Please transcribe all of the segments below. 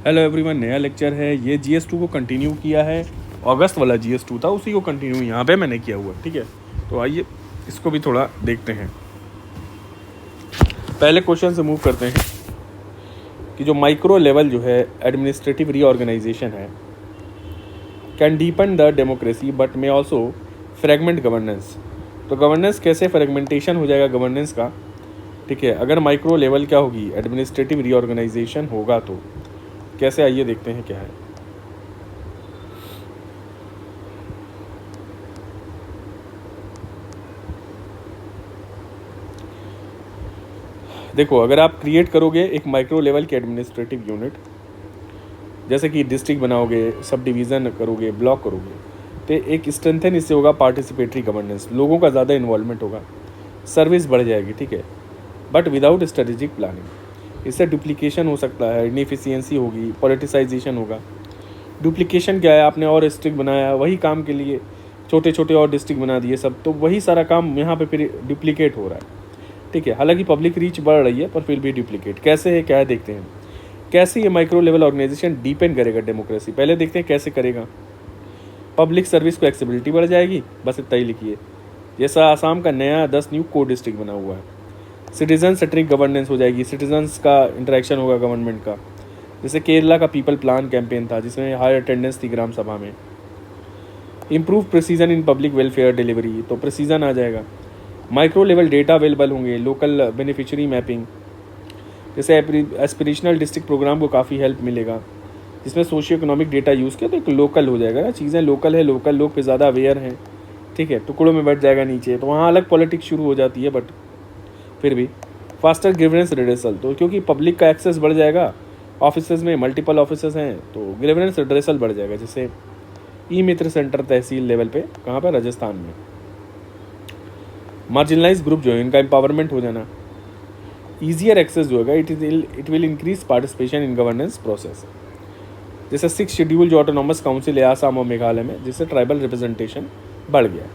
Hello everyone, नया lecture है। ये GS2 को कंटिन्यू किया है। अगस्त वाला GS2 था, उसी को कंटिन्यू यहाँ पे मैंने किया हुआ, ठीक है। तो आइए इसको भी थोड़ा देखते हैं। पहले क्वेश्चन से मूव करते हैं कि जो माइक्रो लेवल जो है एडमिनिस्ट्रेटिव रीऑर्गेनाइजेशन है, can deepen the democracy but may also fragment governance. तो गवर्नेंस कैसे फ्रेगमेंटेशन हो जाएगा गवर्नेंस का, ठीक है। अगर माइक्रो लेवल क्या होगी, एडमिनिस्ट्रेटिव रीऑर्गेनाइजेशन होगा तो कैसे, आइए देखते हैं क्या है। देखो, अगर आप क्रिएट करोगे एक माइक्रो लेवल की एडमिनिस्ट्रेटिव यूनिट, जैसे कि डिस्ट्रिक्ट बनाओगे, सब डिवीज़न करोगे, ब्लॉक करोगे, तो एक स्ट्रेंथन इससे होगा पार्टिसिपेटरी गवर्नेंस, लोगों का ज़्यादा इन्वॉल्वमेंट होगा, सर्विस बढ़ जाएगी, ठीक है। बट विदाउट स्ट्रेटेजिक प्लानिंग इससे डुप्लीकेशन हो सकता है, इनएफिशिएंसी होगी, पॉलिटिसाइजेशन होगा। डुप्लीकेशन क्या है, आपने और डिस्ट्रिक्ट बनाया, वही काम के लिए छोटे छोटे और डिस्ट्रिक्ट बना दिए सब, तो वही सारा काम यहाँ पे फिर डुप्लीकेट हो रहा है, ठीक है। हालांकि पब्लिक रीच बढ़ रही है पर फिर भी डुप्लीकेट कैसे है, क्या है देखते हैं। कैसे ये माइक्रो लेवल ऑर्गेनाइजेशन डीपेंड करेगा डेमोक्रेसी, पहले देखते हैं कैसे करेगा। पब्लिक सर्विस को एक्सेसिबिलिटी बढ़ जाएगी, बस इतना ही लिखिए। जैसा आसाम का नया 10 न्यू कोर डिस्ट्रिक्ट बना हुआ है। सिटीजन सेंट्रिक गवर्नेंस हो जाएगी, सिटीजन्स का इंटरेक्शन होगा गवर्नमेंट का। जैसे केरला का पीपल प्लान कैंपेन था जिसमें हाई अटेंडेंस थी ग्राम सभा में। Improve precision in public welfare delivery, तो प्रिसीजन आ जाएगा। माइक्रो लेवल डेटा अवेलेबल होंगे, लोकल बेनिफिशियरी मैपिंग, जैसे एस्पिरेशनल डिस्ट्रिक्ट प्रोग्राम को काफ़ी हेल्प मिलेगा, जिसमें सोशियो इकोनॉमिक डेटा यूज़ किया तो एक लोकल हो जाएगा ना, चीज़ें लोकल है, लोकल लोग पे ज़्यादा अवेयर हैं, ठीक है। टुकड़ों में बैठ जाएगा नीचे, तो वहाँ अलग पॉलिटिक्स शुरू हो जाती है, बट फिर भी फास्टर ग्रीवेंस रिड्रेसल, तो क्योंकि पब्लिक का एक्सेस बढ़ जाएगा, ऑफिसेज में मल्टीपल ऑफिसेज हैं तो ग्रीवेंस रिड्रेसल बढ़ जाएगा। जैसे ई मित्र सेंटर तहसील लेवल पे, कहाँ पर, राजस्थान में। मार्जिनलाइज ग्रुप जो है इनका एम्पावरमेंट हो जाना। ईजियर एक्सेस जो होगा, it will increase participation in governance process. जैसे 6 शेड्यूल जो ऑटोनॉमस काउंसिल है आसाम और मेघालय में, जिससे ट्राइबल रिप्रेजेंटेशन बढ़ गया।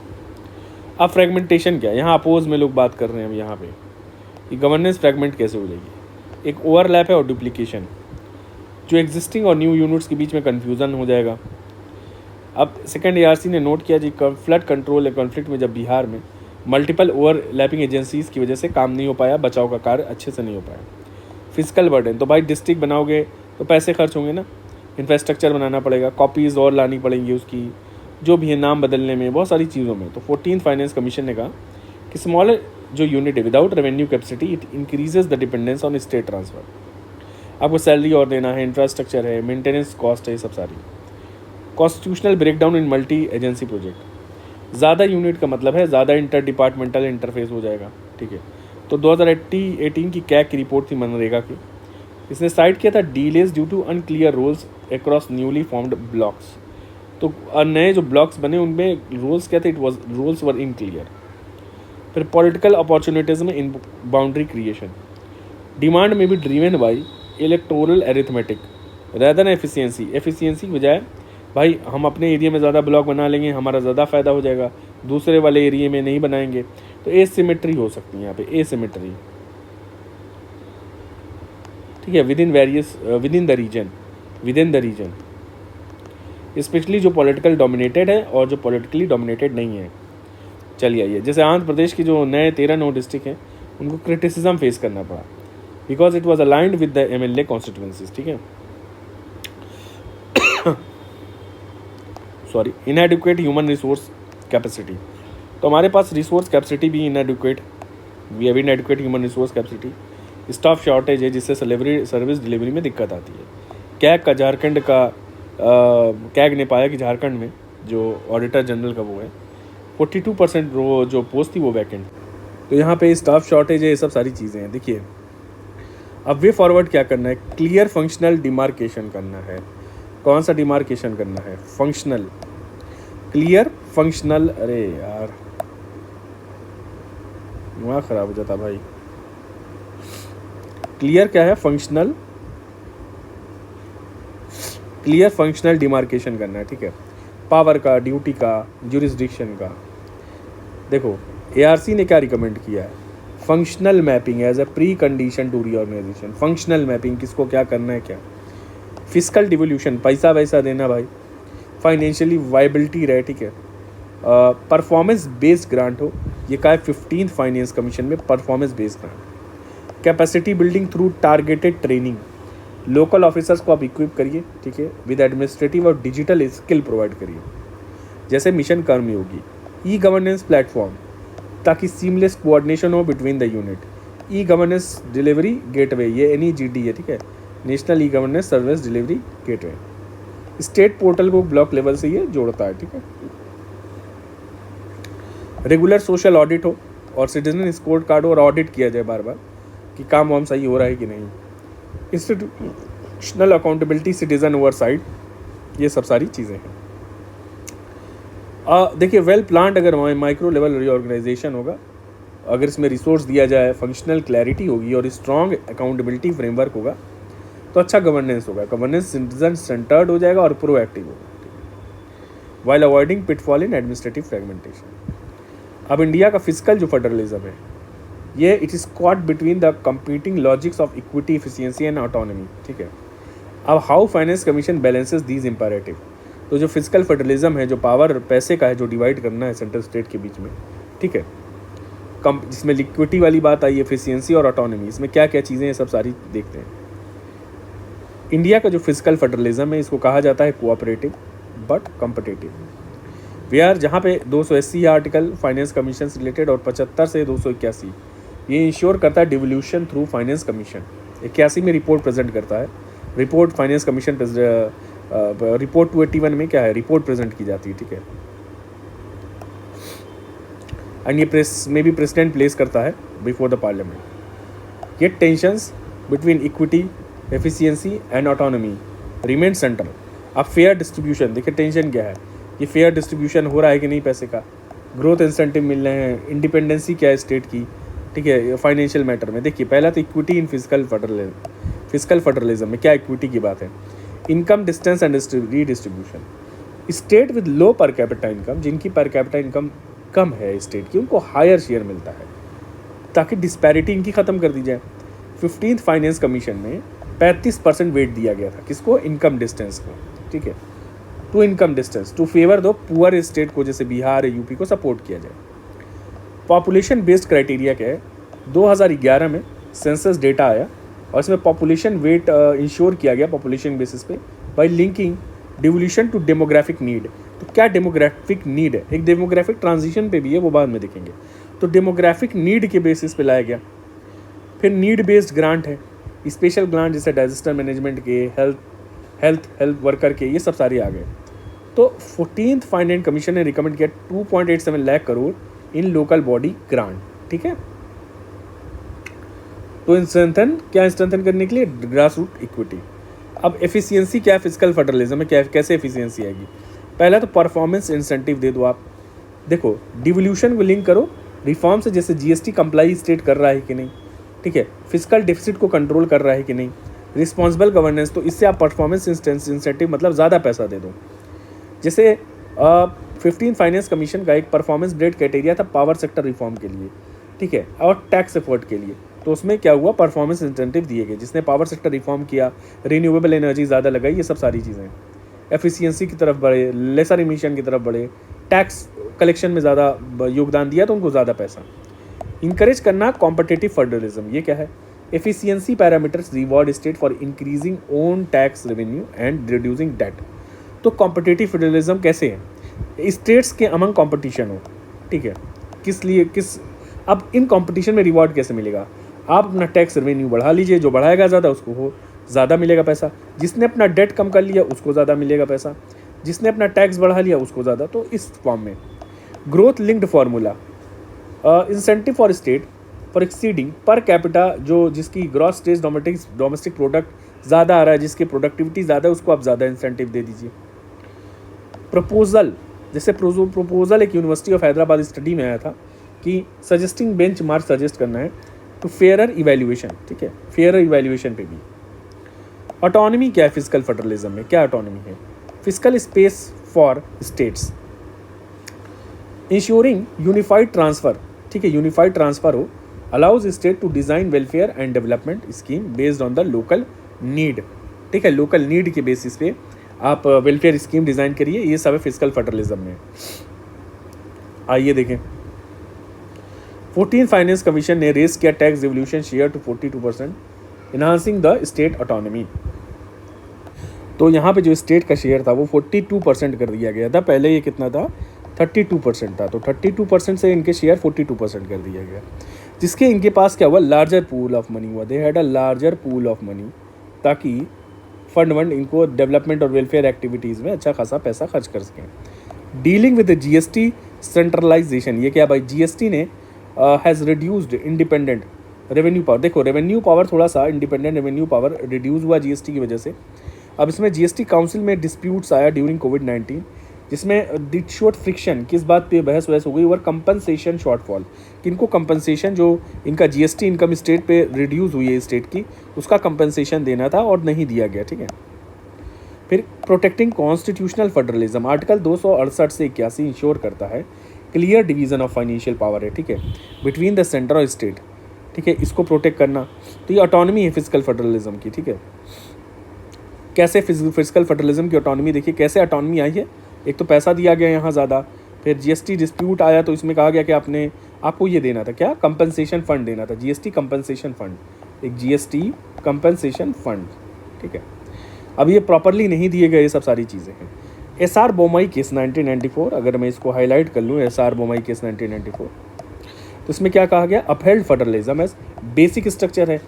अब फ्रेगमेंटेशन क्या है, यहाँ अपोज में लोग बात कर रहे हैं अब यहाँ पे कि गवर्नेंस फ्रेगमेंट कैसे हो जाएगी। एक ओवरलैप है और डुप्लीकेशन, जो एग्जिस्टिंग और न्यू यूनिट्स के बीच में कन्फ्यूज़न हो जाएगा। अब सेकंड ARC ने नोट किया जी, फ्लड कंट्रोल या कॉन्फ्लिक्ट में जब बिहार में मल्टीपल ओवरलैपिंग एजेंसीज की वजह से काम नहीं हो पाया, बचाव का कार्य अच्छे से नहीं हो पाया। फिजिकल बर्डन, तो भाई डिस्ट्रिक्ट बनाओगे तो पैसे खर्च होंगे ना, इंफ्रास्ट्रक्चर बनाना पड़ेगा, कॉपीज़ और लानी पड़ेंगी उसकी, जो भी है नाम बदलने में, बहुत सारी चीज़ों में। तो 14th फाइनेंस कमीशन ने कहा कि स्मॉल जो यूनिट है without revenue capacity, it increases the dependence on state transfer. आपको सैलरी और देना है, इंफ्रास्ट्रक्चर है, मेंटेनेंस कॉस्ट है, सब सारी। कॉन्स्टिट्यूशनल ब्रेकडाउन इन मल्टी एजेंसी प्रोजेक्ट, ज़्यादा यूनिट का मतलब है ज़्यादा इंटर डिपार्टमेंटल इंटरफेस हो जाएगा, ठीक है। तो 2018 की कैग की रिपोर्ट थी मनरेगा की, इसने साइट किया था delays due to unclear roles across newly formed blocks. तो नए जो ब्लॉक्स बने उनमें रोल्स क्या थे, रोल्स वर इनक्लियर। फिर पॉलिटिकल अपॉर्चुनिटीज़ में इन बाउंड्री क्रिएशन, डिमांड में भी driven by electoral arithmetic rather than efficiency. Efficiency की बजाय भाई हम अपने एरिया में ज़्यादा ब्लॉक बना लेंगे, हमारा ज़्यादा फ़ायदा हो जाएगा, दूसरे वाले एरिया में नहीं बनाएंगे, तो एसिमेट्री हो सकती है यहाँ पे, एसिमेट्री, ठीक है। विदिन द रीजन स्पेशली जो पॉलिटिकल डोमिनेटेड है और जो पॉलिटिकली डोमिनेटेड नहीं है। चलिए आइए, जैसे आंध्र प्रदेश की जो नए 13 डिस्ट्रिक्ट हैं उनको क्रिटिसिज्म फेस करना पड़ा because it was aligned with the MLA constituencies, ठीक है। Sorry, inadequate human resource capacity, तो हमारे पास रिसोर्स कैपेसिटी भी inadequate, we have inadequate human resource capacity. Staff shortage है जिससे सर्विस डिलीवरी में दिक्कत आती है। कैग का झारखंड का कैग ने पाया कि झारखंड में जो ऑडिटर जनरल का वो है 42% वो जो पोस्ट थी वो वैकेंट, तो यहाँ पे स्टाफ शॉर्टेज है, ये सब सारी चीज़ें हैं। देखिए अब वे फॉरवर्ड क्या करना है, क्लियर फंक्शनल डिमार्केशन करना है। कौन सा डिमार्केशन करना है, फंक्शनल, क्लियर फंक्शनल। अरे यार दिमाग खराब हो जाता भाई। क्लियर क्या है, फंक्शनल, क्लियर फंक्शनल डिमार्केशन करना है, ठीक है। पावर का, ड्यूटी का, ज्यूरिसडिक्शन का। देखो ARC ने क्या रिकमेंड किया है, functional mapping as a precondition to reorganisation. Functional mapping, किसको क्या करना है, क्या फिजिकल डिवोल्यूशन, पैसा वैसा देना भाई, फाइनेंशियली वाइबिलिटी रहे, ठीक है। परफॉर्मेंस बेस्ड ग्रांट हो, ये का है 15th फाइनेंस कमीशन में, performance based grant. Capacity building through targeted training, local officers को आप इक्विप करिए, ठीक है, विद एडमिनिस्ट्रेटिव और डिजिटल स्किल प्रोवाइड करिए, जैसे मिशन कर्मयोगी। ई गवर्नेंस प्लेटफॉर्म, ताकि सीमलेस कोऑर्डिनेशन हो between the unit. E governance delivery gateway, ये NEGD है, ठीक है, national e governance service delivery gateway. State portal को ब्लॉक लेवल से ये जोड़ता है, ठीक है। रेगुलर सोशल ऑडिट हो और सिटीजन स्कोर कार्ड और ऑडिट किया जाए बार बार कि काम वाम सही हो रहा है कि नहीं। इंस्टीट्यूशनल अकाउंटेबिलिटी, सिटीजन ओवरसाइट, ये सब सारी चीज़ें हैं। देखिए वेल प्लान्ड अगर माइक्रो लेवल रीऑर्गेनाइजेशन होगा, अगर इसमें रिसोर्स दिया जाए, फंक्शनल क्लैरिटी होगी और स्ट्रॉन्ग अकाउंटेबिलिटी फ्रेमवर्क होगा तो अच्छा गवर्नेंस होगा। गवर्नेंस सिटीजन सेंटर्ड हो जाएगा और प्रोएक्टिव होगा, वाइल अवॉइडिंग पिटफॉल इन एडमिनिस्ट्रेटिव फ्रेगमेंटेशन। अब इंडिया का फिजिकल जो फेडरलिज्म है, ये it is caught between the competing logics of equity, efficiency and autonomy, ठीक है। अब how finance commission balances these imperative, तो जो फिजिकल फेडरलिज्म है, जो पावर पैसे का है, जो डिवाइड करना है सेंट्रल स्टेट के बीच में, ठीक है, कम जिसमें लिक्विडिटी वाली बात आई, एफिशिएंसी और ऑटोनॉमी, इसमें क्या क्या चीज़ें हैं सब सारी देखते हैं। इंडिया का जो फिजिकल फेडरलिज्म है, इसको कहा जाता है कोऑपरेटिव बट कॉम्पिटिटिव। वेयर जहाँ पे 280 आर्टिकल फाइनेंस कमीशन से रिलेटेड और 75 से 281 ये इंश्योर करता है डिवोल्यूशन थ्रू फाइनेंस कमीशन। 81 में रिपोर्ट प्रेजेंट करता है, रिपोर्ट फाइनेंस कमीशन रिपोर्ट 281 में क्या है, रिपोर्ट प्रेजेंट की जाती है, ठीक है। एंड ये प्रेस में भी प्रेसिडेंट प्लेस करता है बिफोर द पार्लियामेंट। ये tensions between equity, efficiency and autonomy remain central. अब फेयर डिस्ट्रीब्यूशन, देखिए टेंशन क्या है, ये फेयर डिस्ट्रीब्यूशन हो रहा है कि नहीं पैसे का, ग्रोथ इंसेंटिव मिल रहे हैं, इंडिपेंडेंसी क्या है स्टेट की, ठीक है, फाइनेंशियल मैटर में। देखिए पहला तो इक्विटी इन फिजिकल फेडरलिज्म में क्या इक्विटी की बात है, income distance and redistribution. State with low per capita income, जिनकी पर कैपिटा इनकम कम है स्टेट की, उनको हायर शेयर मिलता है ताकि डिस्पैरिटी इनकी ख़त्म कर दी जाए। 15th फाइनेंस कमीशन में 35% वेट दिया गया था किसको, इनकम डिस्टेंस को, ठीक है, to income distance to favour दो पुअर स्टेट को, जैसे बिहार यूपी को सपोर्ट किया जाए। पॉपुलेशन बेस्ड क्राइटेरिया क्या है, 2011 में सेंसस डेटा आया और इसमें पॉपुलेशन वेट इंश्योर किया गया पॉपुलेशन बेसिस पे by linking devolution to demographic need. तो क्या डेमोग्राफिक नीड है, एक डेमोग्राफिक ट्रांजिशन पे भी है, वो बाद में देखेंगे। तो डेमोग्राफिक नीड के बेसिस पे लाया गया। फिर नीड बेस्ड ग्रांट है, स्पेशल ग्रांट जैसे डिजास्टर मैनेजमेंट के, हेल्थ वर्कर के, ये सब सारे आ गए। तो 14th फाइनेंस कमीशन ने रिकमेंड किया 2.87 लाख करोड़ इन लोकल बॉडी ग्रांट, ठीक है। तो स्ट्रेंथन करने के लिए ग्रास रूट इक्विटी। अब एफिशिएंसी क्या है, फिजिकल फेडरलिज्म में क्या, कैसे एफिशिएंसी आएगी। पहला तो परफॉर्मेंस इंसेंटिव दे दो आप, देखो डिवोल्यूशन को लिंक करो रिफॉर्म से, जैसे GST कंप्लाई स्टेट कर रहा है कि नहीं, ठीक है, फिजिकल डेफिसिट को कंट्रोल कर रहा है कि नहीं, रिस्पॉन्सिबल गवर्नेंस, तो इससे आप परफॉर्मेंस इंसेंटिव मतलब ज़्यादा पैसा दे दो। जैसे 15th फाइनेंस कमीशन का एक परफॉर्मेंस बेस्ड क्राइटेरिया था पावर सेक्टर रिफॉर्म के लिए, ठीक है, और टैक्स एफर्ट के लिए। तो उसमें क्या हुआ, परफॉर्मेंस इंसेंटिव दिए गए, जिसने पावर सेक्टर रिफॉर्म किया, रिन्यूएबल एनर्जी ज़्यादा लगाई, ये सब सारी चीज़ें। एफिशिएंसी की तरफ बढ़े, लेसर इमिशन की तरफ बढ़े, टैक्स कलेक्शन में ज़्यादा योगदान दिया तो उनको ज़्यादा पैसा। इंकरेज करना कॉम्पिटिटिव फेडरलिज्म, ये क्या है, efficiency parameters reward state for increasing own tax revenue and reducing debt. तो कॉम्पिटिटिव फेडरलिज्म कैसे है, स्टेट्स के अमंग कंपटीशन हो, ठीक है, अब इन कंपटीशन में रिवॉर्ड कैसे मिलेगा, आप अपना टैक्स रेवेन्यू बढ़ा लीजिए, जो बढ़ाएगा ज़्यादा उसको हो ज़्यादा मिलेगा पैसा, जिसने अपना डेट कम कर लिया उसको ज़्यादा मिलेगा पैसा, जिसने अपना टैक्स बढ़ा लिया उसको ज़्यादा। तो इस फॉर्म में growth linked formula, incentive for state for exceeding per capita, जो जिसकी ग्रॉस स्टेट डोमेस्टिक प्रोडक्ट ज़्यादा आ रहा है, जिसकी प्रोडक्टिविटी ज़्यादा है, उसको आप ज़्यादा इंसेंटिव दे दीजिए। प्रपोजल, जैसे प्रपोजल एक यूनिवर्सिटी ऑफ हैदराबाद स्टडी में आया था कि सजेस्टिंग बेंच मार्क सजेस्ट करना है तो फेयरर इवैल्यूएशन, ठीक है, फेयरर इवैल्यूएशन पे भी। ऑटोनॉमी क्या है फिजिकल फेडरलिज्म में, क्या ऑटोनॉमी है, physical space for states, ensuring unified transfer, ठीक है, यूनिफाइड ट्रांसफर हो, allows state to design welfare and development scheme based on the local need. ठीक है, लोकल नीड के बेसिस पे आप वेलफेयर स्कीम डिज़ाइन करिए, ये सब है फिजिकल फेडरलिज्म में। आइए देखें, 14 फाइनेंस कमीशन ने रेस किया tax devolution share to 42%, enhancing the state autonomy. तो यहाँ पे जो स्टेट का शेयर था वो 42% कर दिया गया था, पहले ये कितना था 32% था, तो 32% से इनके शेयर 42% कर दिया गया, जिसके इनके पास क्या हुआ, लार्जर पूल ऑफ मनी हुआ, they had a larger pool of money, ताकि फंड इनको डेवलपमेंट और वेलफेयर एक्टिविटीज़ में अच्छा खासा पैसा खर्च कर सकें। डीलिंग विद जीएसटी सेंट्रलाइजेशन, ये क्या भाई, जीएसटी ने has reduced independent revenue power. देखो रेवेन्यू पावर थोड़ा सा, इंडिपेंडेंट रेवेन्यू पावर रिड्यूस हुआ जीएसटी की वजह से। अब इसमें जीएसटी काउंसिल में डिस्प्यूट्स आया ड्यूरिंग कोविड-19, जिसमें डिट शोड फ्रिक्शन, किस बात पे बहस वहस हो गई, और कंपनसेशन शॉर्टफॉल, किनको कंपनसेशन, जो इनका जीएसटी इनकम स्टेट पे रिड्यूस हुई है स्टेट की, उसका कंपनसेशन देना था और नहीं दिया गया, ठीक है। फिर प्रोटेक्टिंग कॉन्स्टिट्यूशनल फेडरलिज्म, आर्टिकल 268 से 81 इंश्योर करता है clear division of financial power है, ठीक है, बिटवीन द सेंटर और स्टेट, ठीक है, इसको प्रोटेक्ट करना। तो ये ऑटोनॉमी है फिजिकल फेडरलिज्म की, ठीक है। कैसे फिजिकल फेडरलिज्म की ऑटोनॉमी, देखिए कैसे ऑटोनॉमी आई है, एक तो पैसा दिया गया यहाँ ज़्यादा, फिर जीएसटी डिस्प्यूट आया तो इसमें कहा गया कि आपको ये देना था, क्या, कंपनसेशन फंड देना था, जीएसटी कंपनसेशन फंड, एक जीएसटी कंपनसेशन फंड, ठीक है। अब ये प्रॉपरली नहीं दिए गए, ये सब सारी चीज़ें हैं। एसआर बोमई केस 1994, अगर मैं इसको हाईलाइट कर लूँ, एसआर बोमई केस 1994, तो इसमें क्या कहा गया, upheld federalism as basic structure है,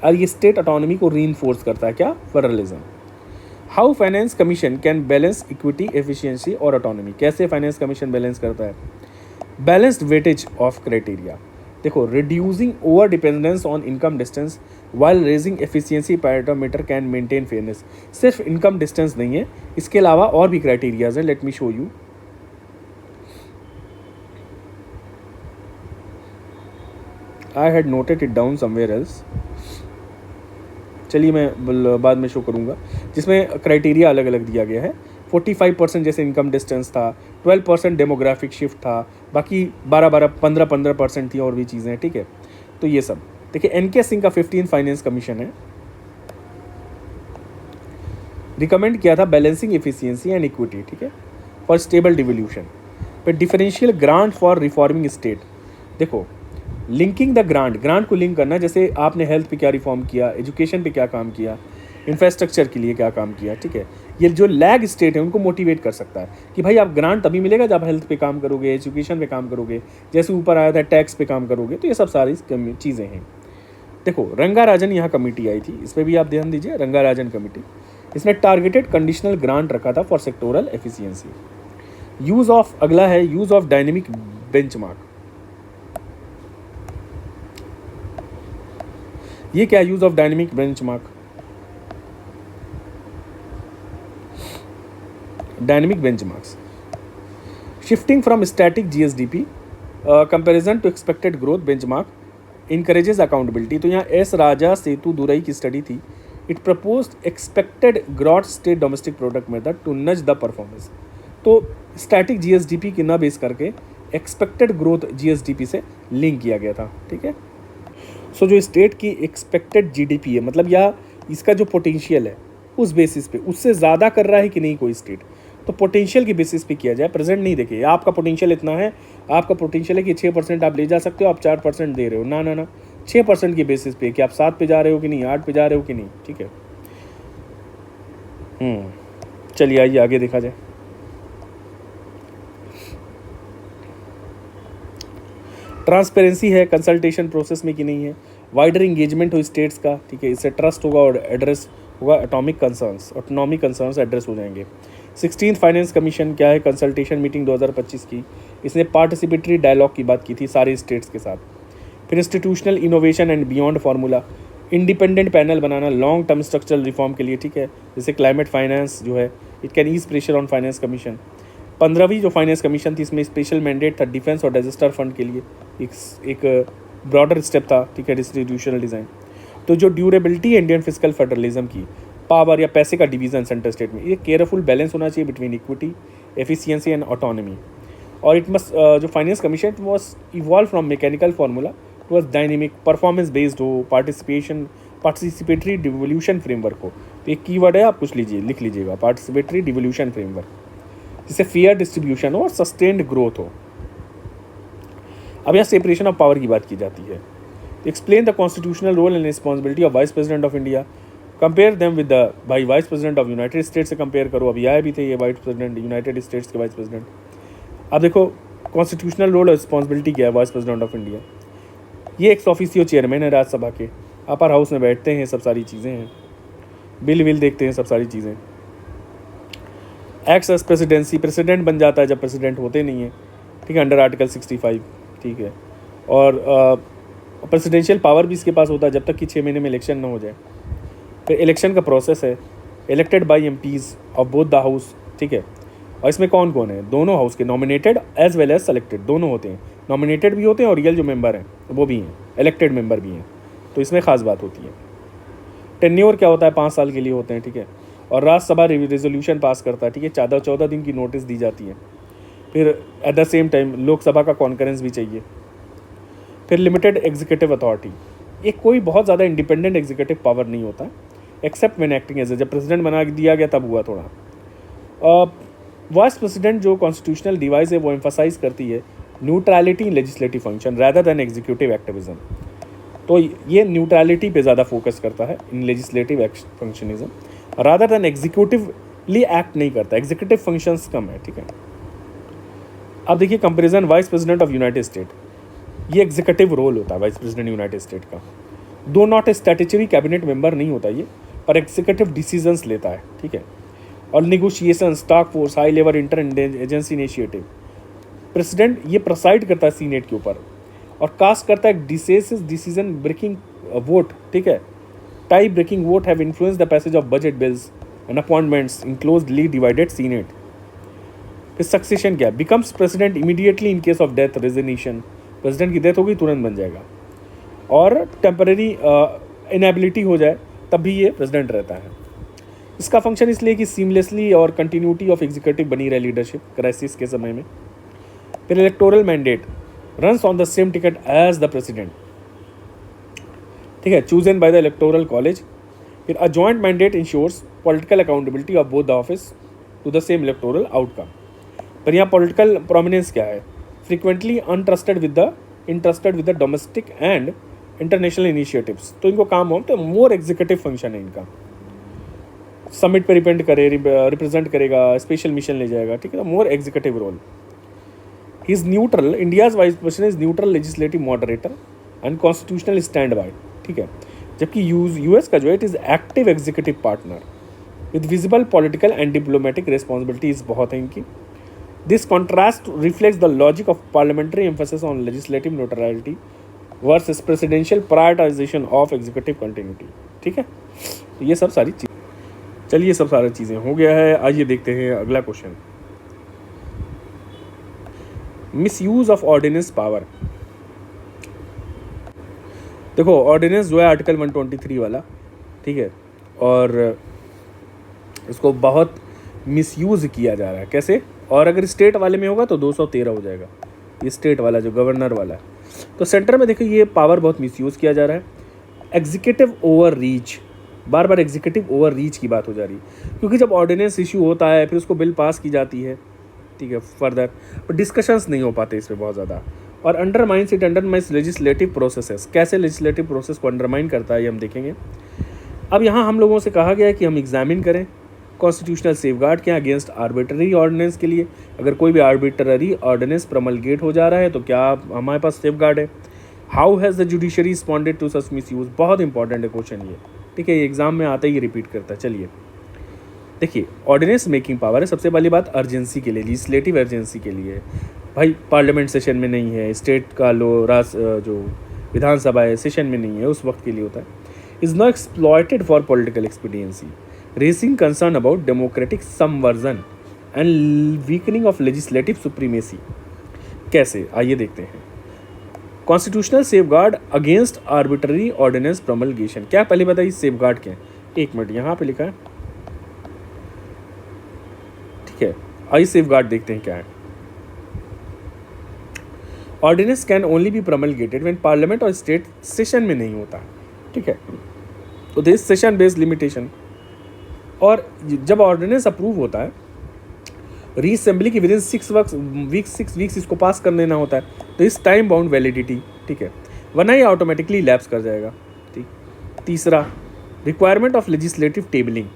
और ये स्टेट ऑटोनॉमी को रीइंफोर्स करता है, क्या, federalism. How finance commission can balance equity, efficiency और ऑटोनॉमी, कैसे फाइनेंस कमीशन बैलेंस करता है, बैलेंस्ड वेटेज ऑफ क्राइटेरिया। देखो, reducing over dependence on income distance while raising efficiency parameter can maintain fairness. सिर्फ इनकम डिस्टेंस नहीं है, इसके अलावा और भी क्राइटेरियाज हैं, let me show you. I had noted it down somewhere else, चलिए मैं बाद में शो करूँगा, जिसमें क्राइटेरिया अलग अलग दिया गया है। 45% जैसे इनकम डिस्टेंस था, 12% डेमोग्राफिक शिफ्ट था, बाकी 15% थी और भी चीज़ें, ठीक है। तो ये सब देखिए, एनके सिंह का 15 फाइनेंस कमीशन है, रिकमेंड किया था बैलेंसिंग एफिशिएंसी एंड इक्विटी, ठीक है, फॉर स्टेबल डिवोल्यूशन। फिर differential grant for reforming state, देखो लिंकिंग द ग्रांट को लिंक करना, जैसे आपने हेल्थ पे क्या रिफॉर्म किया, एजुकेशन पे क्या काम किया, इंफ्रास्ट्रक्चर के लिए क्या काम किया, ठीक है। ये जो लैग स्टेट है उनको मोटिवेट कर सकता है कि भाई आप ग्रांट तभी मिलेगा जब हेल्थ पे काम करोगे, एजुकेशन पे काम करोगे, जैसे ऊपर आया था टैक्स पे काम करोगे, तो ये सब सारी चीज़ें हैं। देखो रंगाराजन यहाँ कमेटी आई थी, इस पर भी आप ध्यान दीजिए, रंगाराजन कमेटी, इसने टारगेटेड कंडीशनल ग्रांट रखा था for sectoral efficiency. Use of, अगला है यूज़ ऑफ डायनेमिक बेंचमार्क। ये क्या, use of dynamic benchmark, dynamic benchmarks, shifting from static GSDP comparison to expected growth benchmark encourages accountability. तो यहाँ एस राजा सेतु दुरई की स्टडी थी, it proposed expected gross state domestic product method to nudge the performance. तो static GSDP की ना base करके expected growth GSDP से link किया गया था, ठीक है। सो जो स्टेट की एक्सपेक्टेड जीडीपी है, मतलब या इसका जो पोटेंशियल है उस बेसिस पे, उससे ज़्यादा कर रहा है कि नहीं कोई स्टेट, तो पोटेंशियल की बेसिस पे किया जाए, प्रेजेंट नहीं देखिए आपका पोटेंशियल इतना है, आपका पोटेंशियल है कि 6% आप ले जा सकते हो, आप 4% दे रहे हो, ना 6% की बेसिस पे कि आप 7 पे जा रहे हो कि नहीं, 8 पे जा रहे हो कि नहीं, ठीक है। चलिए आइए आगे देखा जाए। ट्रांसपेरेंसी है कंसल्टेशन प्रोसेस में कि नहीं है, वाइडर इंगेजमेंट हो स्टेट्स का, ठीक है, इससे ट्रस्ट होगा और एड्रेस होगा, ऑटोनॉमिक कंसर्न्स एड्रेस हो जाएंगे। 16th फाइनेंस कमीशन क्या है, कंसल्टेशन मीटिंग 2025 की, इसने पार्टिसिपेटरी डायलॉग की बात की थी सारे स्टेट्स के साथ। फिर institutional innovation and beyond formula, independent panel बनाना लॉन्ग टर्म स्ट्रक्चरल रिफॉर्म के लिए, ठीक है, जैसे क्लाइमेट फाइनेंस जो है, it can ease pressure on finance commission. 15वीं जो फाइनेंस कमीशन थी, इसमें स्पेशल मैंडेट था डिफेंस और डिजास्टर फंड के लिए, एक ब्रॉडर स्टेप था, ठीक है, इंस्टीट्यूशनल डिज़ाइन। तो जो ड्यूरेबिलिटी इंडियन फिजिकल फेडरलिज्म की पावर या पैसे का डिवीजन सेंटर स्टेट में, ये केयरफुल बैलेंस होना चाहिए between equity, efficiency and autonomy. और इट मस्ट, जो finance commission was evolve from mechanical formula towards dynamic performance based हो, पार्टिसिपेटरी डिवोल्यूशन फ्रेमवर्क हो, तो एक कीवर्ड है, आप कुछ लिख लीजिएगा, पार्टिसिपेटरी डिवोल्यूशन फ्रेमवर्क, जिससे फेयर डिस्ट्रीब्यूशन हो और सस्टेन्ड ग्रोथ हो। अब यहाँ सेपरेशन ऑफ पावर की बात की जाती है। Explain the constitutional role and responsibility of vice president of India, compare them with the भाई vice president of United States से कंपेयर करो। अभी आए भी थे ये वाइस प्रेसिडेंट यूनाइटेड स्टेट्स के वाइस प्रेसिडेंट। अब देखो कॉन्स्टिट्यूशनल रोल और रिस्पॉन्सिबिलिटी क्या है वाइस प्रेसिडेंट ऑफ इंडिया। ये एक्स ऑफिसियो चेयरमैन है राज्यसभा के, अपर हाउस में बैठते हैं, सब सारी चीज़ें हैं, बिल विल देखते हैं, सब सारी चीज़ें। एक्स एस प्रेसिडेंसी, प्रेसिडेंट बन जाता है जब प्रेसिडेंट होते नहीं है, ठीक है, अंडर आर्टिकल 65, ठीक है। और प्रेसिडेंशियल पावर भी इसके पास होता है जब तक कि 6 महीने में इलेक्शन ना हो जाए। फिर इलेक्शन का प्रोसेस है, elected by MPs of both the house, ठीक है। और इसमें कौन कौन है, दोनों हाउस के, nominated as well as selected, दोनों होते हैं। नॉमिनेटेड भी होते हैं और रियल जो मेंबर हैं वो भी हैं, इलेक्टेड मेंबर भी हैं, तो इसमें खास बात होती है। टेन्योर क्या होता है, 5 साल के लिए होते हैं, ठीक है। और राज्यसभा रेजोल्यूशन पास करता है, ठीक है, 14 दिन की नोटिस दी जाती है। फिर at the same time Lok Sabha का कॉन्करेंस भी चाहिए। फिर लिमिटेड एग्जीक्यूटिव अथॉरिटी, ये कोई बहुत ज़्यादा इंडिपेंडेंट एग्जीक्यूटिव पावर नहीं होता, एक्सेप्ट व्हेन एक्टिंग एज, जब प्रेसिडेंट बना दिया गया तब हुआ थोड़ा। वाइस प्रेसिडेंट जो कॉन्स्टिट्यूशनल डिवाइस है वो एम्फसाइज करती है neutrality in legislative function rather than executive activism. तो ये न्यूट्रलिटी पे ज़्यादा फोकस करता है in legislative functionism, rather than executively act नहीं करता, एग्जीक्यूटिव फंक्शंस कम है, ठीक है। अब देखिए comparison vice president of United state, ये एग्जीक्यूटिव रोल होता है वाइस प्रेसिडेंट यूनाइटेड स्टेट का, दो not a statutory cabinet member नहीं होता ये, पर एग्जीक्यूटिव डिसीजंस लेता है, ठीक है। और negotiation, task force, high level inter agency initiative, president ये प्रेसाइड करता है सीनेट के ऊपर और कास्ट करता है डिसीजन ब्रेकिंग वोट, ठीक है। Tie breaking vote have influence the passage of budget bills and appointments in closely divided senate. फिर सक्सेशन क्या है, becomes president immediately in case of death, resignation, president की डेथ होगी तुरंत बन जाएगा। और टेम्पररी इनएबिलिटी हो जाए तब भी ये प्रेसिडेंट रहता है। इसका फंक्शन इसलिए कि सीमलेसली और कंटिन्यूटी ऑफ एग्जीक्यूटिव बनी रहे लीडरशिप क्राइसिस के समय में। फिर electoral mandate runs on the same ticket as the president, ठीक है, chosen by the electoral college. फिर a joint mandate ensures political accountability of both the office to the same electoral outcome. पर यहाँ political prominence क्या है, frequently interested with the domestic and international initiatives, तो इनको काम हो तो मोर एग्जीक्यूटिव फंक्शन है इनका। समिट पे रिप्रेजेंट करेगा, स्पेशल मिशन ले जाएगा, ठीक है, more executive role. He is neutral, India's vice president is neutral legislative moderator and constitutional stand by, ठीक है। जबकि यूएस का जो है it is active executive partner with visible political and diplomatic responsibilities बहुत है इनकी। This contrast reflects the logic of parliamentary emphasis on legislative neutrality versus presidential prioritisation of executive continuity, ठीक है। तो ये सब सारी चीज़, चलिए सब सारी चीज़ें हो गया है। आइए देखते हैं अगला question, misuse of ordinance power. देखो ऑर्डिनेंस जो है आर्टिकल 123 वाला, ठीक है, और इसको बहुत मिसयूज़ किया जा रहा है। कैसे, और अगर स्टेट वाले में होगा तो 213 हो जाएगा, ये स्टेट वाला जो गवर्नर वाला है। तो सेंटर में देखो ये पावर बहुत मिसयूज़ किया जा रहा है। एग्जीक्यूटिव ओवर रीच, बार बार एग्जीक्यूटिव ओवर रीच की बात हो जा रही है, क्योंकि जब ऑर्डिनेंस इशू होता है फिर उसको बिल पास की जाती है, ठीक है, फर्दर पर डिस्कशंस नहीं हो पाते इसमें बहुत ज़्यादा। और अंडरमाइंस लेजिस्लेटिव प्रोसेसेस, कैसे लेजिस्लेटिव प्रोसेस को अंडरमाइन करता है ये हम देखेंगे। अब यहाँ हम लोगों से कहा गया है कि हम एग्जामिन करें कॉन्स्टिट्यूशनल सेफगार्ड के अगेंस्ट आर्बिट्ररी ऑर्डिनेंस के लिए। अगर कोई भी आर्बिट्ररी ऑर्डिनेंस प्रमलगेट हो जा रहा है तो क्या हमारे पास सेफगार्ड है। How has the judiciary responded to such misuse, बहुत इंपॉर्टेंट है क्वेश्चन ये, ठीक है, ये एग्जाम में आता ही रिपीट करता है। चलिए देखिए, ऑर्डिनेंस मेकिंग पावर है, सबसे पहली बात अर्जेंसी के लिए, लेजिस्लेटिव अर्जेंसी के लिए। भाई पार्लियामेंट सेशन में नहीं है, स्टेट का जो विधानसभा है सेशन में नहीं है, उस वक्त के लिए होता है। Is not exploited for political expediency, raising concern about democratic subversion and weakening of legislative supremacy. कैसे, आइए देखते हैं। Constitutional safeguard against arbitrary ordinance promulgation, क्या पहले बताइए सेफगार्ड क्या है। एक मिनट, यहाँ पे लिखा है, ठीक है, आइए सेफगार्ड देखते हैं क्या है। Ordinance can only be promulgated when parliament और स्टेट सेशन में नहीं होता, ठीक है। तो दिस सेशन बेस्ड लिमिटेशन, और जब ऑर्डिनेंस अप्रूव होता है रीअसेंबली की विदिन 6 वीक्स इसको पास कर देना होता है, तो इस टाइम बाउंड वैलिडिटी, ठीक है, वरना ये ऑटोमेटिकली लैप्स कर जाएगा। ठीक। तीसरा, requirement of legislative tabling.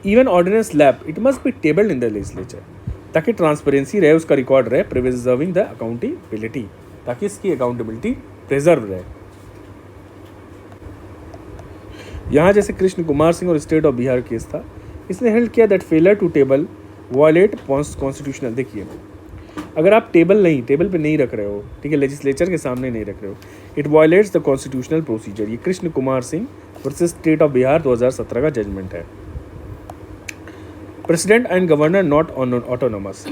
Even ordinance lapse it must be tabled in the legislature, ताकि ट्रांसपेरेंसी रहे, उसका रिकॉर्ड रहे, प्रिजर्विंग द अकाउंटेबिलिटी, ताकि इसकी अकाउंटेबिलिटी प्रिजर्व रहे। यहाँ जैसे कृष्ण कुमार सिंह और स्टेट ऑफ बिहार केस था, इसने हेल्ड किया that failure to table violate constitutional. देखिए, अगर आप टेबल पे नहीं रख रहे हो, ठीक है, लेजिस्लेचर के सामने नहीं रख रहे हो, it violates the constitutional procedure. ये Krishna Kumar Singh versus state of Bihar 2017 का जजमेंट है। President and governor not autonomous.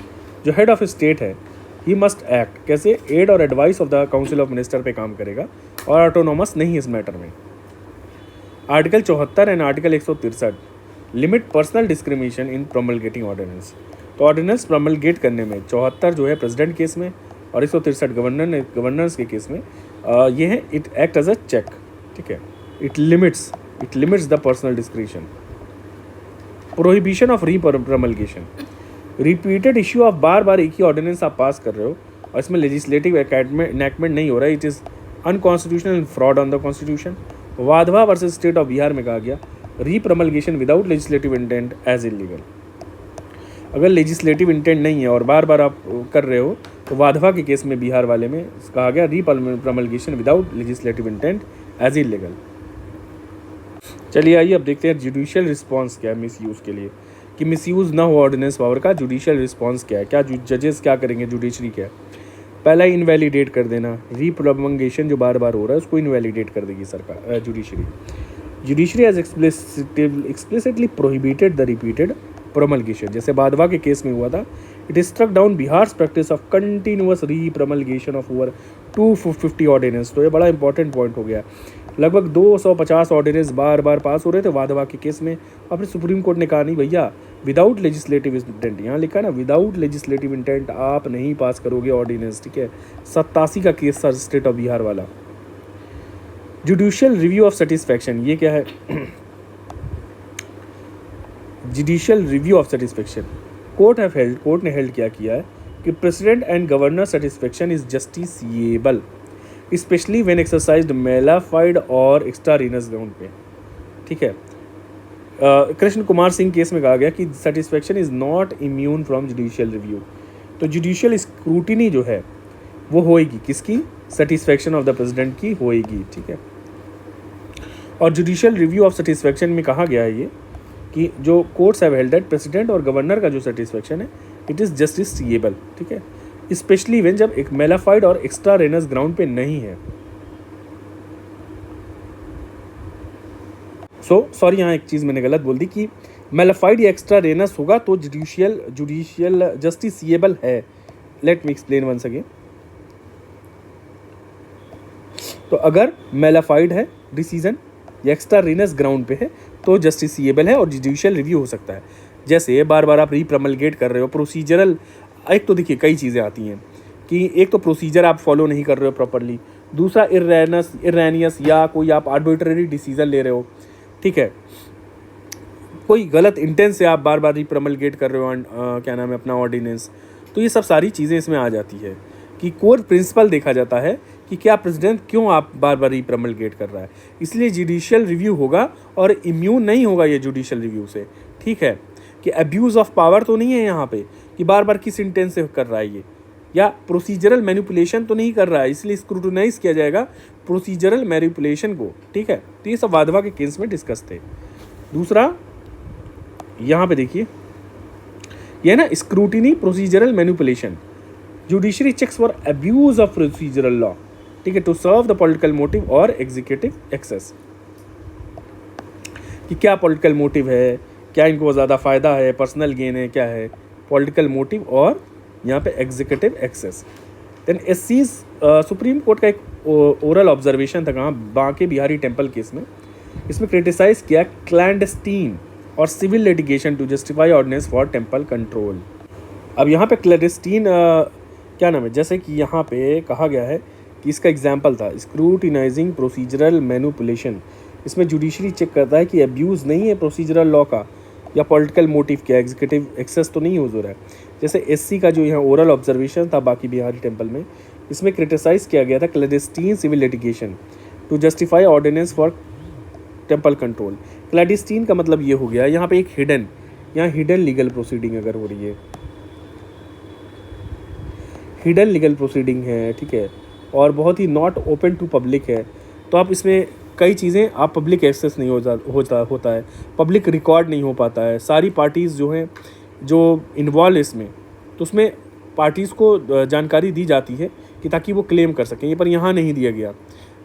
जो हेड ऑफ स्टेट है ही मस्ट एक्ट, कैसे, एड और advice of the council of minister पे काम करेगा, और ऑटोनोमस नहीं इस मैटर में। Article 74 and article 163 limit personal discrimination in promulgating ordinance. तो ऑर्डिनेंस प्रोमलगेट करने में 74 जो है प्रेसिडेंट केस में और 163 गवर्नर्स के केस में ये है, it act as a check, ठीक है, it limits the personal discretion. Prohibition of repromulgation. Repeated issue of बार एक ही ऑर्डिनेंस आप पास कर रहे हो और इसमें लेजिस्लेटिव एनैक्टमेंट नहीं हो रहा है, it is unconstitutional and fraud on the constitution. Wadhwa versus state of Bihar में कहा गया repromulgation without legislative intent as illegal. अगर लेजिस्लेटिव इंटेंट नहीं है और बार आप कर रहे हो, तो वाधवा के केस में बिहार वाले में कहा गया repromulgation without legislative intent as illegal. चलिए आइए अब देखते हैं जुडिशियल रिस्पांस क्या है मिसयूज़ के लिए, कि मिसयूज़ ना हो ऑर्डिनेंस पावर का जुडिशियल रिस्पांस क्या है, क्या जजेस क्या करेंगे, जुडिशरी क्या है। पहला इनवैलिडेट कर देना, रीप्रमलगेशन जो बार हो रहा है उसको इनवैलिडेट कर देगी सरकार, judiciary has explicitly prohibited the repeated promulgation. जैसे बादवा के केस में हुआ था, it struck down Bihar's practice of continuous repromulgation of over 250 ordinance. तो ये बड़ा इंपॉर्टेंट पॉइंट हो गया। लगभग 250 ऑर्डिनेंस बार पास हो रहे थे वाधवा के केस में, और फिर सुप्रीम कोर्ट ने कहा नहीं भैया, विदाउट लेजिस्लेटिव इंटेंट, यहाँ लिखा ना विदाउट लेजिस्लेटिव इंटेंट आप नहीं पास करोगे ऑर्डिनेंस, ठीक है। 87 का केस था स्टेट ऑफ बिहार वाला। जुडिशियल रिव्यू ऑफ सेटिस्फैक्शन, ये क्या है, judicial review of satisfaction. Court ने हेल्ड क्या किया है कि president and governor satisfaction is justiciable specially when exercised mala fide और एक्स्ट्रारीनस ग्राउंड पे, ठीक है। कृष्ण कुमार सिंह केस में कहा गया कि satisfaction is not immune from judicial review. तो जुडिशियल स्क्रूटिनी जो है वो होएगी किसकी, सेटिस्फैक्शन ऑफ द प्रेसिडेंट की होएगी, ठीक है। और जुडिशियल रिव्यू ऑफ सेटिस्फैक्शन में कहा गया है ये कि जो courts have held that president और गवर्नर का जो सेटिस्फैक्शन है इट इज़ जस्टिसिएबल, ठीक है, स्पेशली व्हेन जब एक मेलाफाइड और एक्स्ट्रा रेनस ग्राउंड पे नहीं है। सॉरी यहाँ एक चीज़ मैंने गलत बोल दी कि मेलाफाइड या एक्स्ट्रा रेनस होगा तो जुडिशियल जस्टिसिएबल है। Let me explain once again. तो अगर मेलाफाइड है डिसीजन या एक्स्ट्रा रेनस ग्राउंड पे है तो जस्टिसिएबल है और जुडिशियल रिव्यू हो सकता है। जैसे बार आप रीप्रमलगेट कर रहे हो, प्रोसीजरल, एक तो देखिए कई चीज़ें आती हैं कि एक तो प्रोसीजर आप फॉलो नहीं कर रहे हो प्रॉपरली, दूसरा इररेनियस या कोई आप आर्बिट्रेरी डिसीजन ले रहे हो, ठीक है, कोई गलत इंटेंट से आप बार रीप्रमलगेट कर रहे हो क्या नाम है अपना ऑर्डिनेंस। तो ये सब सारी चीज़ें इसमें आ जाती है कि कोर प्रिंसिपल देखा जाता है कि क्या प्रेसिडेंट क्यों आप बार रीप्रमलगेट कर रहा है, इसलिए जुडिशियल रिव्यू होगा और इम्यून नहीं होगा ये जुडिशियल रिव्यू से, ठीक है। कि अब्यूज़ ऑफ पावर तो नहीं है यहाँ पे कि बार किस इंटेंट से कर रहा है ये, या प्रोसीजरल मैनिपुलेशन तो नहीं कर रहा है, इसलिए स्क्रूटनाइज किया जाएगा प्रोसीजरल मैनिपुलेशन को, ठीक है। तो ये सब वाधवा के केस में डिस्कस थे। दूसरा यहाँ पे देखिए ये ना scrutiny procedural manipulation, judiciary checks for abuse of procedural law, ठीक है, to serve the political motive और एग्जीक्यूटिव एक्सेस, कि क्या पॉलिटिकल मोटिव है, क्या इनको ज़्यादा फ़ायदा है, पर्सनल गेन है, क्या है पॉलिटिकल मोटिव और यहाँ पे एग्जीक्यूटिव एक्सेस। देन एससीज सुप्रीम कोर्ट का एक ओरल ऑब्जर्वेशन था कहाँ, बांके बिहारी टेम्पल केस में, इसमें क्रिटिसाइज किया क्लैंडस्टीन और civil litigation to justify ordinance for temple control. अब यहाँ पे क्लैंडस्टीन क्या नाम है, जैसे कि यहाँ पे कहा गया है कि इसका एग्जाम्पल था स्क्रूटिनाइजिंग प्रोसीजरल मैनिपुलेशन। इसमें जुडिशरी चेक करता है कि अब्यूज़ नहीं है प्रोसीजरल लॉ का, या पॉलिटिकल मोटिव क्या, एग्जीक्यूटिव एक्सेस तो नहीं यूज़ हो रहा है। जैसे एससी का जो यहाँ ओरल ऑब्जर्वेशन था बाकी बिहारी टेम्पल में, इसमें क्रिटिसाइज़ किया गया था clandestine civil litigation to justify ordinance for temple control. Clandestine का मतलब ये हो गया, यहाँ पे एक यहाँ हिडन लीगल प्रोसीडिंग अगर हो रही है, हिडन लीगल प्रोसीडिंग है, ठीक है, और बहुत ही नॉट ओपन टू पब्लिक है, तो आप इसमें कई चीज़ें आप पब्लिक एक्सेस नहीं होता है, पब्लिक रिकॉर्ड नहीं हो पाता है। सारी पार्टीज़ जो हैं जो इन्वॉल्व इसमें, तो उसमें पार्टीज़ को जानकारी दी जाती है कि ताकि वो क्लेम कर सकें, ये पर यहाँ नहीं दिया गया।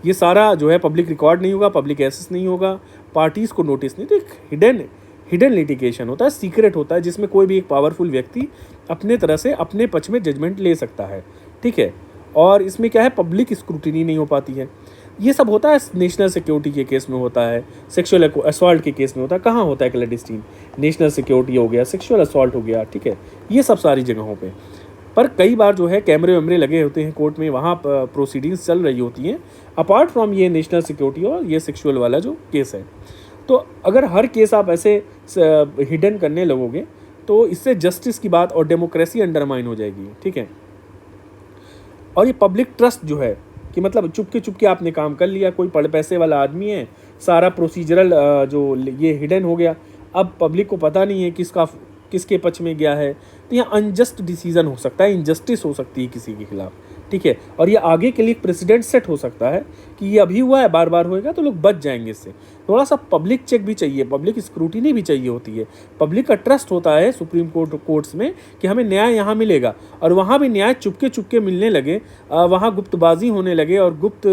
ये सारा जो है पब्लिक रिकॉर्ड नहीं होगा, पब्लिक एक्सेस नहीं होगा, पार्टीज़ को नोटिस नहीं, तो एक हिडन लिटिगेशन होता है, सीक्रेट होता है, जिसमें कोई भी एक पावरफुल व्यक्ति अपने तरह से अपने पक्ष में जजमेंट ले सकता है, ठीक है। और इसमें क्या है, पब्लिक स्क्रूटिनी नहीं हो पाती है। ये सब होता है नेशनल सिक्योरिटी के केस में होता है, सेक्सुअल असॉल्ट के केस में होता है। कहाँ होता है क्लैंडस्टीन? नेशनल सिक्योरिटी हो गया, सेक्सुअल असॉल्ट हो गया, ठीक है, ये सब सारी जगहों पे। पर कई बार जो है कैमरे वैमरे लगे होते हैं कोर्ट में, वहाँ प्रोसीडिंग्स चल रही होती हैं अपार्ट फ्रॉम ये नेशनल सिक्योरिटी और ये सेक्सुअल वाला जो केस है। तो अगर हर केस आप ऐसे हिडन करने लगोगे तो इससे जस्टिस की बात और डेमोक्रेसी अंडरमाइन हो जाएगी, ठीक है। और ये पब्लिक ट्रस्ट जो है कि मतलब चुपके आपने काम कर लिया, कोई पैसे वाला आदमी है, सारा प्रोसीजरल जो ये हिडन हो गया, अब पब्लिक को पता नहीं है किसके पक्ष में गया है, तो यहाँ अनजस्ट डिसीजन हो सकता है, इनजस्टिस हो सकती है किसी के खिलाफ, ठीक है। और ये आगे के लिए प्रेसिडेंट सेट हो सकता है कि ये अभी हुआ है, बार बार होएगा तो लोग बच जाएंगे इससे। थोड़ा सा पब्लिक चेक भी चाहिए, पब्लिक स्क्रूटिनी भी चाहिए होती है, पब्लिक का ट्रस्ट होता है सुप्रीम कोर्ट्स में कि हमें न्याय यहाँ मिलेगा, और वहाँ भी न्याय चुपके मिलने लगे, वहाँ गुप्तबाजी होने लगे और गुप्त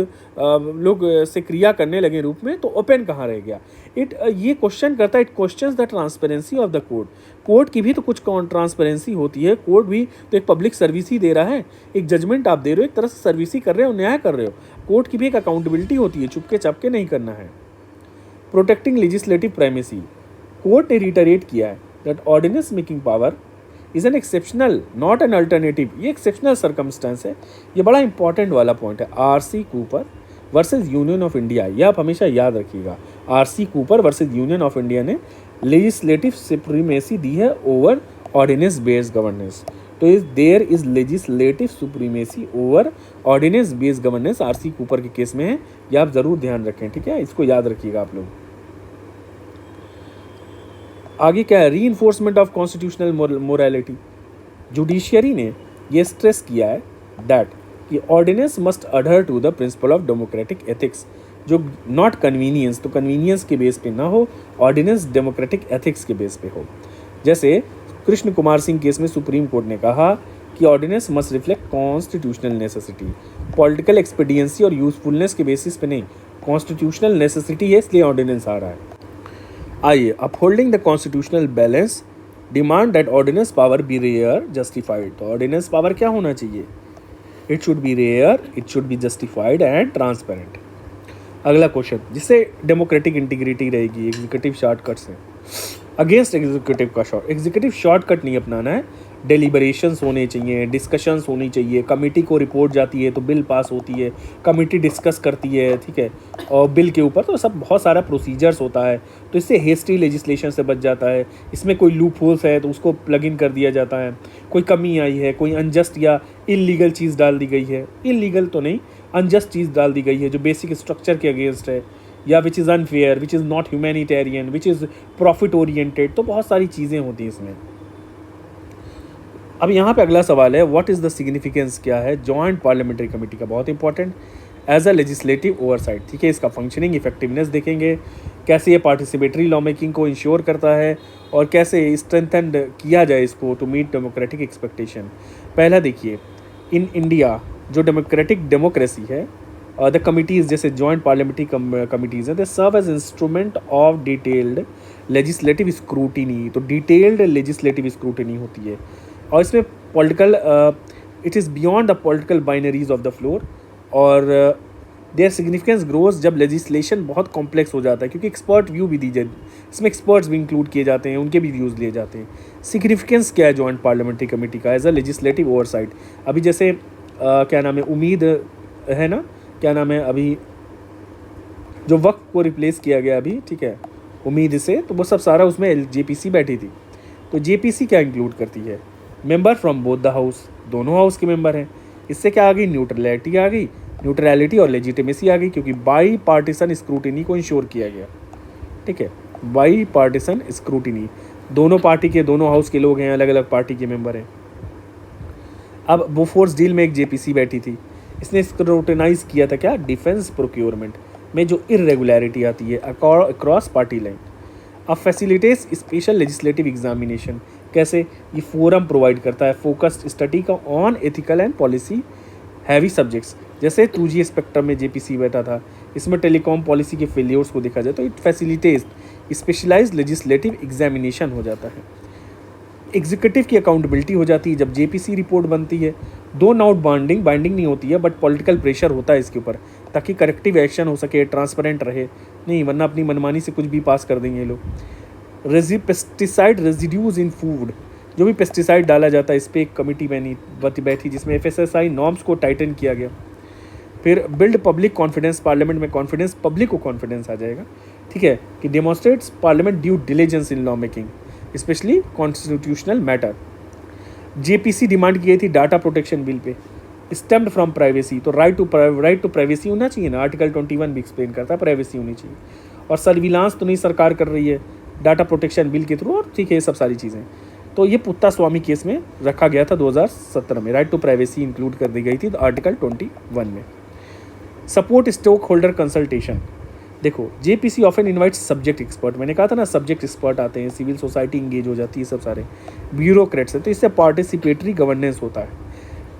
लोग से क्रिया करने लगे रूप में, तो ओपन कहाँ रह गया। ये क्वेश्चन करता है, it questions the transparency of the court की भी तो कुछ ट्रांसपेरेंसी होती है। कोर्ट भी तो एक पब्लिक सर्विस ही दे रहा है, एक जजमेंट आप दे रहे हो, एक तरह से सर्विस ही कर रहे हो, न्याय कर रहे हो। कोर्ट की भी एक अकाउंटेबिलिटी होती है, चुपके चापके नहीं करना है। प्रोटेक्टिंग लेजिस्लेटिव प्राइमेसी, कोर्ट ने रिटरेट किया है that ordinance making power is an exceptional not an alternative. ये एक्सेप्शनल सर्कमस्टेंस है, ये बड़ा इंपॉर्टेंट वाला पॉइंट है। RC Cooper versus union of India, ये आप हमेशा याद रखिएगा। RC Cooper versus union of India ने लेजिस्लेटिव सुप्रीमेसी दी है ओवर ऑर्डिनेंस बेस्ड गवर्नेंस। तो there is legislative supremacy over ordinance based governance, RC Cooper के केस में है, ये आप जरूर ध्यान रखें, ठीक है, इसको याद रखिएगा आप लोग। आगे क्या है, reinforcement of constitutional morality. Judiciary ने ये स्ट्रेस किया है दैट कि ordinance must adhere to the principle of democratic ethics, जो नॉट कन्वीनियंस, तो कन्वीनियंस के बेस पे ना हो, ऑर्डिनेंस डेमोक्रेटिक एथिक्स के बेस पे हो। जैसे कृष्ण कुमार सिंह केस में सुप्रीम कोर्ट ने कहा कि ordinance must reflect constitutional necessity, political expediency और यूजफुलनेस के बेसिस पे नहीं, कॉन्स्टिट्यूशनल नेसेसिटी है इसलिए ऑर्डिनेंस आ रहा है। आइए, upholding the constitutional balance demand that ordinance power be rare justified. तो ऑर्डिनेंस पावर क्या होना चाहिए, it should be rare, it should be justified and transparent. अगला क्वेश्चन, जिससे डेमोक्रेटिक इंटीग्रिटी रहेगी, एग्जीक्यूटिव शॉर्टकट्स हैं, अगेंस्ट एग्जीक्यूटिव शॉर्टकट नहीं अपनाना है। डेलिबरेशंस होने चाहिए, डिस्कशंस होनी चाहिए, कमेटी को रिपोर्ट जाती है तो बिल पास होती है, कमेटी डिस्कस करती है, ठीक है, और बिल के ऊपर तो सब बहुत सारा प्रोसीजर्स होता है, तो इससे हेस्टी लेजिस्लेशन से बच जाता है। इसमें कोई लूप होल्स है तो उसको प्लग इन कर दिया जाता है, कोई कमी आई है, कोई अनजस्ट या इलीगल चीज़ डाल दी गई है, इलीगल तो नहीं, अनजस्ट चीज़ डाल दी गई है जो बेसिक स्ट्रक्चर के अगेंस्ट है, या which is unfair, which is not humanitarian, which is profit oriented, तो बहुत सारी चीज़ें होती हैं इसमें। अब यहाँ पे अगला सवाल है, व्हाट इज़ द सिग्निफिकेंस, क्या है जॉइंट पार्लियामेंट्री कमेटी का, बहुत important, as a legislative oversight, ठीक है। इसका फंक्शनिंग, इफेक्टिवनेस देखेंगे, कैसे ये पार्टिसिपेटरी लॉ मेकिंग को इंश्योर करता है और कैसे स्ट्रेंथेंड किया जाए इसको टू मीट डेमोक्रेटिक एक्सपेक्टेशन। पहला देखिए, इन इंडिया जो डेमोक्रेसी है, द कमिटीज़ जैसे जॉइंट पार्लियामेंट्री कमिटीज़ हैं, they serve as instrument of detailed legislative scrutiny. तो डिटेल्ड लेजिस्लेटिव स्क्रूटिनी होती है, और इसमें political it is beyond the political binaries of the floor, और देयर सिग्निफिकेंस ग्रोज जब लेजिस्लेशन बहुत कॉम्प्लेक्स हो जाता है, क्योंकि एक्सपर्ट व्यू भी दी जाए, इसमें एक्सपर्ट्स भी इंक्लूड किए जाते हैं, उनके भी व्यूज़ लिए जाते हैं। सिग्निफिकेंस क्या है जॉइंट पार्लियामेंट्री कमेटी का, एज अ लेजिस्लेटिव ओवरसाइट। अभी जैसे क्या नाम है, उम्मीद है ना, क्या नाम है, अभी जो वक्फ को रिप्लेस किया गया अभी, ठीक है, उम्मीद से, तो वो सब सारा उसमें जेपीसी बैठी थी। तो जेपीसी क्या इंक्लूड करती है? Member from both the house, दोनों हाउस के मेंबर हैं। इससे क्या आ गई? न्यूट्रलिटी आ गई, न्यूट्रलिटी और लेजिटिमेसी आ गई, क्योंकि बाई पार्टीसन स्क्रूटिनी को इंश्योर किया गया। ठीक है, बाई पार्टीसन स्क्रूटिनी, दोनों पार्टी के, दोनों हाउस के लोग हैं, अलग अलग पार्टी के मेंबर हैं। अब बोफोर्स डील में एक जेपीसी बैठी थी, इसने स्क्रूटिनाइज किया था क्या? डिफेंस प्रोक्योरमेंट में जो इरेगुलरिटी आती है अक्रॉस पार्टी लाइन। अब फैसिलिटेट्स स्पेशल लेजिस्लेटिव एग्जामिनेशन, कैसे? ये फोरम प्रोवाइड करता है फोकस्ड स्टडी का on ethical and policy heavy subjects. जैसे 2G स्पेक्ट्रम में जेपीसी बैठा था, इसमें टेलीकॉम पॉलिसी के फेलियर्स को देखा जाए तो it facilitates specialised legislative examination हो जाता है। एग्जीक्यूटिव की अकाउंटेबिलिटी हो जाती है जब जेपीसी रिपोर्ट बनती है। दो नाउट बाइंडिंग नहीं होती है, बट पॉलिटिकल प्रेशर होता है इसके ऊपर, ताकि करेक्टिव एक्शन हो सके, ट्रांसपेरेंट रहे, नहीं वरना अपनी मनमानी से कुछ भी पास कर देंगे ये लोग। पेस्टिसाइड रेजिड्यूज इन फूड, जो भी पेस्टिसाइड डाला जाता है, इस पर एक कमेटी बैठी जिसमें FSSAI नॉर्म्स को टाइटन किया गया। फिर बिल्ड पब्लिक कॉन्फिडेंस, पार्लियामेंट में कॉन्फिडेंस, पब्लिक को कॉन्फिडेंस आ जाएगा। ठीक है, कि demonstrates parliament due diligence in law making specially constitutional matter. JPC demand की गई थी data protection bill pay, stemmed from privacy, तो राइट टू प्राइवेसी होना चाहिए ना, आर्टिकल 21 भी एक्सप्लेन करता है प्राइवेसी होनी चाहिए। और सर्विलांस तो नहीं सरकार कर रही है डाटा प्रोटेक्शन बिल के थ्रू, और ठीक है ये सब सारी चीज़ें। तो ये पुत्ता स्वामी केस में रखा गया था 2017 में, राइट टू प्राइवेसी इंक्लूड कर दी गई थी आर्टिकल 21 में। सपोर्ट स्टॉक होल्डर कंसल्टेशन, देखो JPC often invites subject expert, मैंने कहा था ना सब्जेक्ट एक्सपर्ट आते हैं, सिविल सोसाइटी इंगेज हो जाती है, सब सारे ब्यूरोक्रेट्स हैं, तो इससे पार्टिसिपेटरी गवर्नेंस होता है।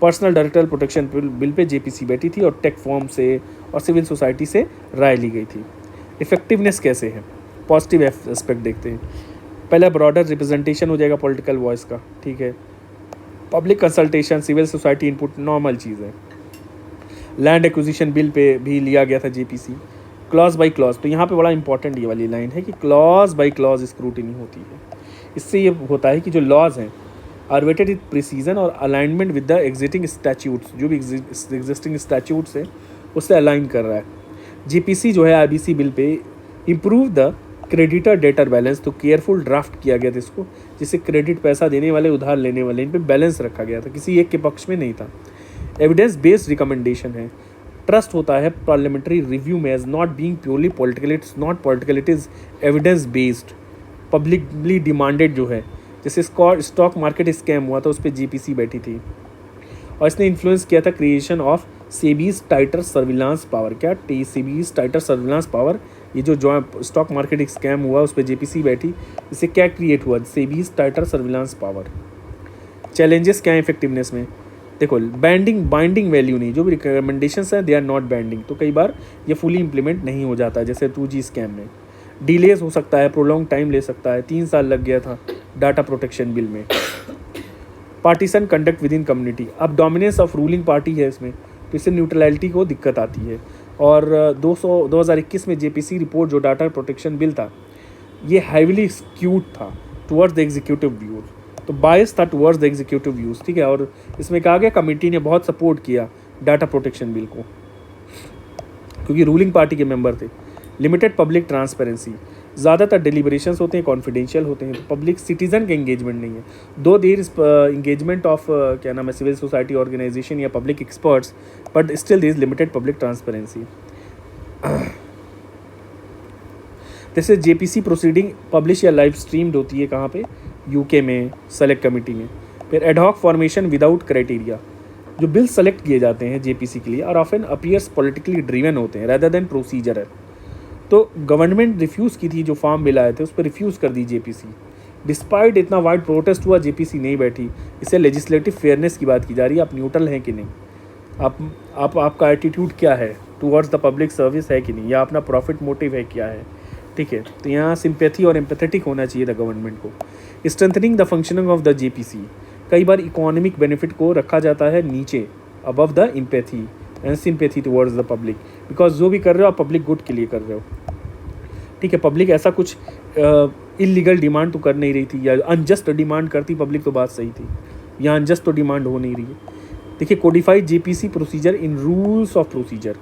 Personal director protection bill pay JPC बैठी थी और टेक फॉर्म से और सिविल सोसाइटी से राय ली गई थी। इफेक्टिवनेस कैसे है? पॉजिटिव एस्पेक्ट देखते हैं। पहला ब्रॉडर रिप्रेजेंटेशन हो जाएगा पॉलिटिकल वॉइस का, ठीक है। Public consultation, civil society input, normal चीज़ है। लैंड एक्विजिशन बिल पे भी लिया गया था जेपीसी, क्लॉज बाय क्लॉज, तो यहाँ पे बड़ा इंपॉर्टेंट ये वाली लाइन है कि क्लॉज बाय क्लॉज स्क्रूटिनी होती है। इससे ये होता है कि जो लॉज हैं आर वेटेड विद प्रिसीजन और अलाइनमेंट विद द एग्जिस्टिंग स्टैच्यूट्स, जो भी एग्जिस्टिंग स्टैच्यूट्स है उससे अलाइन कर रहा है। जेपीसी जो है IBC bill pay improve the creditor debtor balance, तो केयरफुल ड्राफ्ट किया गया था इसको, जिससे क्रेडिट पैसा देने वाले उधार लेने वाले इन पे बैलेंस रखा गया था, किसी एक के पक्ष में नहीं था। एविडेंस बेस्ड रिकमेंडेशन है, ट्रस्ट होता है पार्लियामेंट्री रिव्यू में as not being purely political, it's not political, it is evidence based, publicly demanded जो है। जैसे स्टॉक मार्केट स्कैम हुआ था उस पर जेपीसी बैठी थी और इसने इन्फ्लुएंस किया था creation of SEBI's टाइटर surveillance power. क्या सेबीज टाइटर सर्विलांस पावर, ये जो स्टॉक मार्केट स्कैम हुआ उस पर जेपीसी बैठी, इससे क्या क्रिएट हुआ? SEBI's टाइटर surveillance power. चैलेंजेस क्या है इफेक्टिवनेस में? देखो बाइंडिंग वैल्यू नहीं, जो भी रिकमेंडेशंस हैं दे आर नॉट बाइंडिंग, तो कई बार ये फुली इंप्लीमेंट नहीं हो जाता है, जैसे 2G स्कैम में। डिलेज हो सकता है, प्रोलॉन्ग टाइम ले सकता है, 3 साल लग गया था डाटा प्रोटेक्शन बिल में। Partition conduct with in community, अब डोमिनेंस ऑफ रूलिंग पार्टी है इसमें, तो इससे न्यूट्रलिटी को दिक्कत आती है। और 2021 में जेपीसी रिपोर्ट जो डाटा प्रोटेक्शन बिल था ये हैविली स्क्यूड था टुवर्ड्स द एग्जीक्यूटिव व्यूज, तो बायस था टुवर्ड्स द एग्जीक्यूटिव व्यूज, ठीक है। और इसमें कहा गया कमेटी ने बहुत सपोर्ट किया डाटा प्रोटेक्शन बिल को क्योंकि रूलिंग पार्टी के मेंबर थे। लिमिटेड पब्लिक ट्रांसपेरेंसी, ज़्यादातर डिलीबरेशंस होते हैं कॉन्फिडेंशियल होते हैं, तो पब्लिक सिटीजन के एंगेजमेंट नहीं है। दो देर इंगेजमेंट ऑफ क्या नाम है सिविल सोसाइटी ऑर्गेनाइजेशन या public experts, but still there is limited public transparency. जैसे जेपीसी प्रोसीडिंग पब्लिश या लाइव स्ट्रीम्ड होती है कहाँ पे? यूके में सेलेक्ट कमेटी में। फिर एडहॉक फॉर्मेशन विदाउट क्राइटेरिया, जो बिल सेलेक्ट किए जाते हैं जेपीसी के लिए और ऑफन अपीयर्स पॉलिटिकली ड्रिवन होते हैं रेदर देन प्रोसीजर है। तो गवर्नमेंट रिफ्यूज़ की थी, जो फार्म बिल आए थे उस पर रिफ्यूज़ कर दी जेपीसी। डिस्पाइट इतना वाइड प्रोटेस्ट हुआ जेपीसी नहीं बैठी। इससे लेजिस्लेटिव फेयरनेस की बात की जा रही है, आप न्यूट्रल हैं कि नहीं, आपका एटीट्यूड क्या है टुवर्ड्स द पब्लिक सर्विस है कि नहीं, या अपना प्रॉफिट मोटिव है क्या है, ठीक है। तो यहाँ सिंपैथी और एम्पैथेटिक होना चाहिए द गवर्नमेंट को। Strengthening the functioning of the JPC, कई बार इकोनॉमिक बेनिफिट को रखा जाता है नीचे above the empathy and sympathy towards the public, because जो भी कर रहे हो आप पब्लिक गुड के लिए कर रहे हो, ठीक है। पब्लिक ऐसा कुछ इलीगल डिमांड तो कर नहीं रही थी या अनजस्ट डिमांड करती पब्लिक तो बात सही थी, यहाँ अनजस्ट तो डिमांड हो नहीं रही है। देखिए codified JPC procedure in rules of procedure,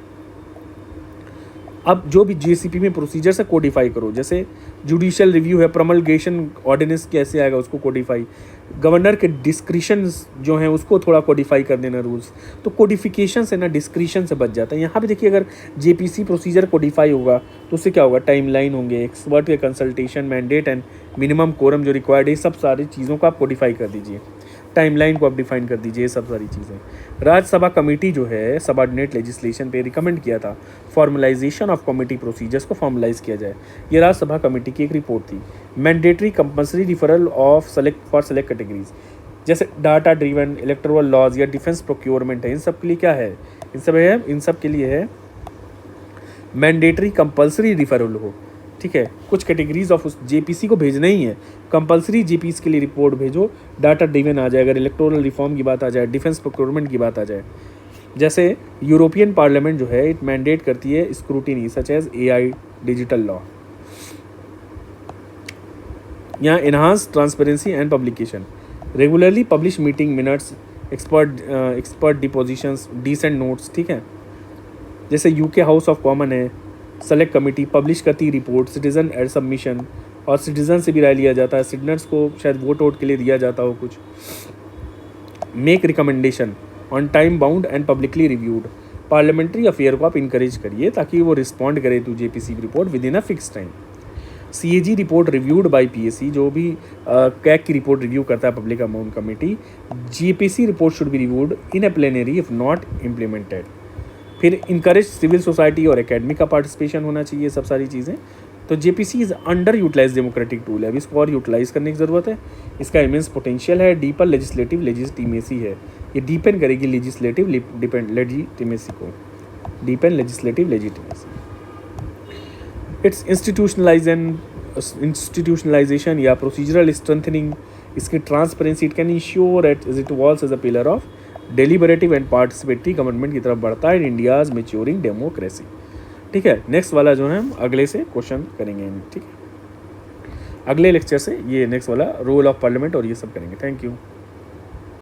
अब जो भी जेसीपी में प्रोसीजर से कोडिफाई करो, जैसे जुडिशियल रिव्यू है, प्रमलगेशन ऑर्डिनेंस कैसे आएगा उसको कोडिफाई, गवर्नर के डिस्क्रिशन जो हैं उसको थोड़ा कोडिफाई कर देना रूल्स, तो कोडिफिकेशन से ना डिस्क्रिशन से बच जाता है। यहाँ पे देखिए अगर जेपीसी प्रोसीजर कोडिफाई होगा तो उससे क्या होगा, टाइमलाइन होंगे, एक्सपर्ट के consultation, mandate and minimum quorum जो रिक्वायर्ड है, सब सारी चीज़ों को आप कोडिफाई कर दीजिए, टाइमलाइन को आप डिफाइन कर दीजिए, ये सब सारी चीज़ें। राज्यसभा कमेटी जो है सबऑर्डिनेट लेजिस्लेशन पे रिकमेंड किया था फॉर्मलाइजेशन ऑफ कमेटी प्रोसीजर्स को फॉर्मलाइज किया जाए, ये राज्यसभा कमेटी की एक रिपोर्ट थी। Mandatory compulsory referral of select categories, जैसे डाटा ड्रिवन इलेक्टोरल लॉज या डिफेंस प्रोक्योरमेंट है, इन सब के लिए क्या है, इन सब के लिए है मैंडेटरी कंपल्सरी रिफरल हो, ठीक है। कुछ कैटेगरीज ऑफ उस जेपीसी को भेजना ही है, कंपलसरी जेपीसी के लिए रिपोर्ट भेजो, डाटा ड्रिवन आ जाए, अगर इलेक्टोरल रिफॉर्म की बात आ जाए, डिफेंस प्रोक्योरमेंट की बात आ जाए। जैसे यूरोपियन पार्लियामेंट जो है इट मैंडेट करती है scrutiny such as AI digital law, यहाँ enhance transparency and publication, regularly publish meeting minutes, expert depositions, dissent notes, ठीक है। जैसे यूके हाउस ऑफ कॉमन है, सेलेक्ट कमेटी पब्लिश करती रिपोर्ट, सिटीजन एड सबमिशन, और citizen से भी राय लिया जाता है, सिटीजन्स को शायद वोट के लिए दिया जाता हो कुछ। Make recommendation on time bound and publicly reviewed, parliamentary affair को आप इंकरेज करिए ताकि वो रिस्पॉन्ड करे to JPC report within a fix time. CAG report reviewed by PAC, जो भी कैग की रिपोर्ट रिव्यू करता है public account committee, JPC report should be reviewed in a plenary if not implemented. फिर encourage civil society और academy का participation होना चाहिए, सब सारी चीज़ें। तो JPC is under utilise democratic tool है, अभी इसको और यूटिलाइज करने की ज़रूरत है। इसका इमेंस पोटेंशियल है, डीपर लेजिस्लेटिव लेजिटिमेसी है, ये डीपेंड करेगी लेजिस्लेटिव लेजिटिमेसी को, depend legislative legitimacy. Its institutionalisation या प्रोसीजरल स्ट्रेंथनिंग, इसकी transparency, it can ensure at it evolves as a pillar of deliberative and participatory government की तरफ बढ़ता है इन इंडियाज मेच्योरिंग डेमोक्रेसी, ठीक है। नेक्स्ट वाला जो है हम अगले से क्वेश्चन करेंगे, ठीक है, अगले लेक्चर से ये नेक्स्ट वाला रोल ऑफ पार्लियामेंट और ये सब करेंगे। Thank you.